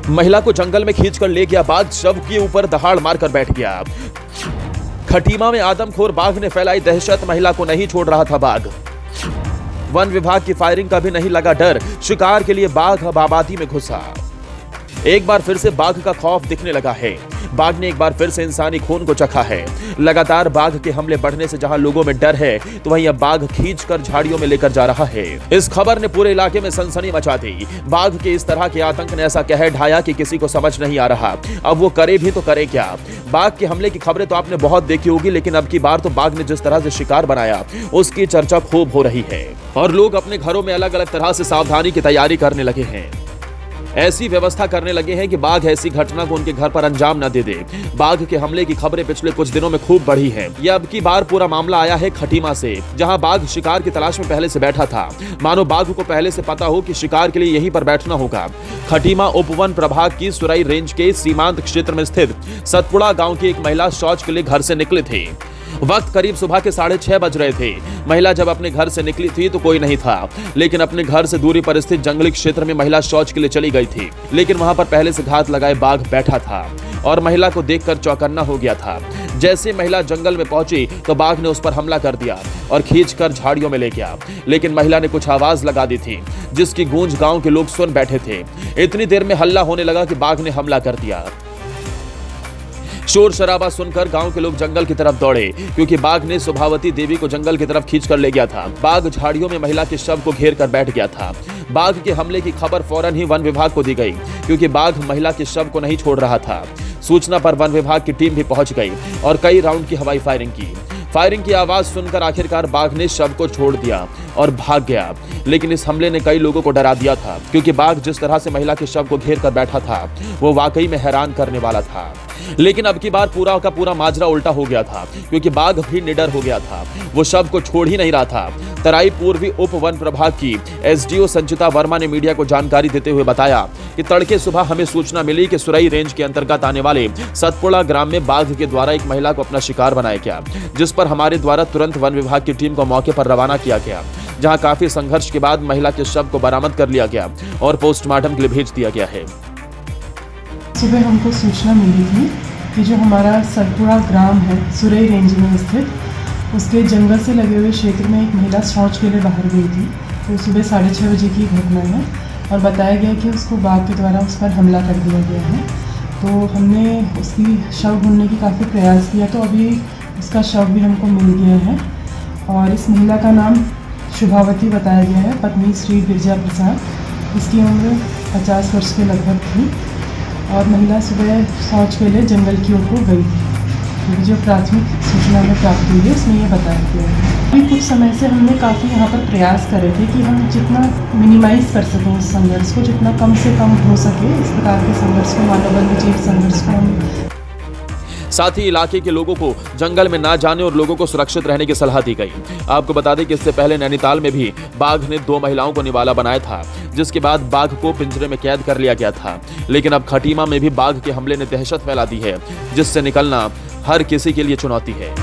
महिला को जंगल में खींचकर ले गया बाघ, शव के ऊपर दहाड़ मारकर बैठ गया। खटीमा में आदमखोर बाघ ने फैलाई दहशत, महिला को नहीं छोड़ रहा था बाघ। वन विभाग की फायरिंग का भी नहीं लगा डर, शिकार के लिए बाघ अब आबादी में घुसा। एक बार फिर से बाघ का खौफ दिखने लगा है। बाघ ने एक बार फिर से इंसानी खून को चखा है। लगातार बाघ के हमले बढ़ने से जहां लोगों में डर है, तो वहीं अब बाघ खींचकर झाड़ियों में लेकर जा रहा है। इस खबर ने पूरे इलाके में सनसनी मचा दी। बाघ के इस तरह के आतंक ने ऐसा कहर ढाया कि किसी को समझ नहीं आ रहा अब वो करे भी तो करे क्या। बाघ के हमले की खबरें तो आपने बहुत देखी होगी, लेकिन अब की बार तो बाघ ने जिस तरह से शिकार बनाया उसकी चर्चा खूब हो रही है और लोग अपने घरों में अलग अलग तरह से सावधानी की तैयारी करने लगे हैं। ऐसी व्यवस्था करने लगे हैं कि बाघ ऐसी घटना को उनके घर पर अंजाम न दे दे। बाघ के हमले की खबरें पिछले कुछ दिनों में खूब बढ़ी हैं। यह अब की बार पूरा मामला आया है खटीमा से, जहां बाघ शिकार की तलाश में पहले से बैठा था। मानो बाघ को पहले से पता हो कि शिकार के लिए यहीं पर बैठना होगा। खटीमा उपवन प्रभाग की सुरई रेंज के सीमांत क्षेत्र में स्थित सतपुड़ा गाँव की एक महिला शौच के लिए घर से निकले थे। वक्त करीब सुबह के 6:30 बज रहे थे। महिला जब अपने घर से निकली थी तो कोई नहीं था, लेकिन अपने घर से दूरी पर स्थित जंगली क्षेत्र में महिला शौच के लिए चली गई थी। लेकिन वहां पर पहले से घात लगाए बाघ बैठा था और महिला को देखकर चौकन्ना हो गया था। जैसे महिला जंगल में पहुंची तो बाघ ने उस पर हमला कर दिया और खींचकर झाड़ियों में ले गया। लेकिन महिला ने कुछ आवाज लगा दी थी जिसकी गूंज गांव के लोग सुन बैठे थे। इतनी देर में हल्ला होने लगा कि बाघ ने हमला कर दिया। शोर शराबा सुनकर गांव के लोग जंगल की तरफ दौड़े, क्योंकि बाघ ने सुभावती देवी को जंगल की तरफ खींच कर ले गया था। बाघ झाड़ियों में महिला के शव को घेर कर बैठ गया था। बाघ के हमले की खबर फौरन ही वन विभाग को दी गई, क्योंकि बाघ महिला के शव को नहीं छोड़ रहा था। सूचना पर वन विभाग की टीम भी पहुंच गई और कई राउंड की हवाई फायरिंग की। फायरिंग की आवाज सुनकर आखिरकार बाघ ने शव को छोड़ दिया और भाग गया। लेकिन इस हमले ने कई लोगों को डरा दिया था, क्योंकि बाघ जिस तरह से महिला के शव को घेर कर बैठा था वो वाकई में हैरान करने वाला था। लेकिन अब की बार पूरा का पूरा माजरा उल्टा हो गया था, क्योंकि बाघ भी निडर हो गया था। वो शव को छोड़ ही नहीं रहा था। तराई पूर्वी उप वन प्रभाग की एसडीओ संचिता वर्मा ने मीडिया को जानकारी देते हुए बताया कि तड़के सुबह हमें सूचना मिली कि सुरई रेंज के अंतर्गत आने वाले सतपुड़ा ग्राम में बाघ के द्वारा एक महिला को अपना शिकार बनाया गया, जिस पर हमारे द्वारा तुरंत वन विभाग की टीम को मौके पर रवाना किया गया, जहां काफी संघर्ष के बाद महिला के शव को बरामद कर लिया गया और पोस्टमार्टम के लिए भेज दिया गया है। सुबह हमको सूचना मिली थी कि जो हमारा सतपुड़ा ग्राम है सुरई रेंज में स्थित, उसके जंगल से लगे हुए क्षेत्र में एक महिला शौच के लिए बाहर गई थी। तो सुबह 6:30 बजे की घटना है और बताया गया कि उसको बाघ के द्वारा उस पर हमला कर दिया गया है। तो हमने उसकी शव ढूंढने की काफ़ी प्रयास किया, तो अभी उसका शव भी हमको मिल गया है। और इस महिला का नाम शुभावती बताया गया है, पत्नी श्री गिरजा प्रसाद। इसकी उम्र 50 वर्ष के लगभग थी और महिला सुबह शौच के लिए जंगल की ओर को गई थी। तो जो प्राथमिक सूचना हमें प्राप्त हुई है उसमें ये बताया गया है। अभी कुछ समय से हमने काफ़ी यहाँ पर प्रयास करे थे कि हम जितना मिनिमाइज कर सकें उस संघर्ष को, जितना कम से कम हो सके इस प्रकार के संघर्ष को, मानव वन्य जीव संघर्ष को हम। साथ ही इलाके के लोगों को जंगल में ना जाने और लोगों को सुरक्षित रहने की सलाह दी गई। आपको बता दें कि इससे पहले नैनीताल में भी बाघ ने 2 महिलाओं को निवाला बनाया था, जिसके बाद बाघ को पिंजरे में कैद कर लिया गया था। लेकिन अब खटीमा में भी बाघ के हमले ने दहशत फैला दी है, जिससे निकलना हर किसी के लिए चुनौती है।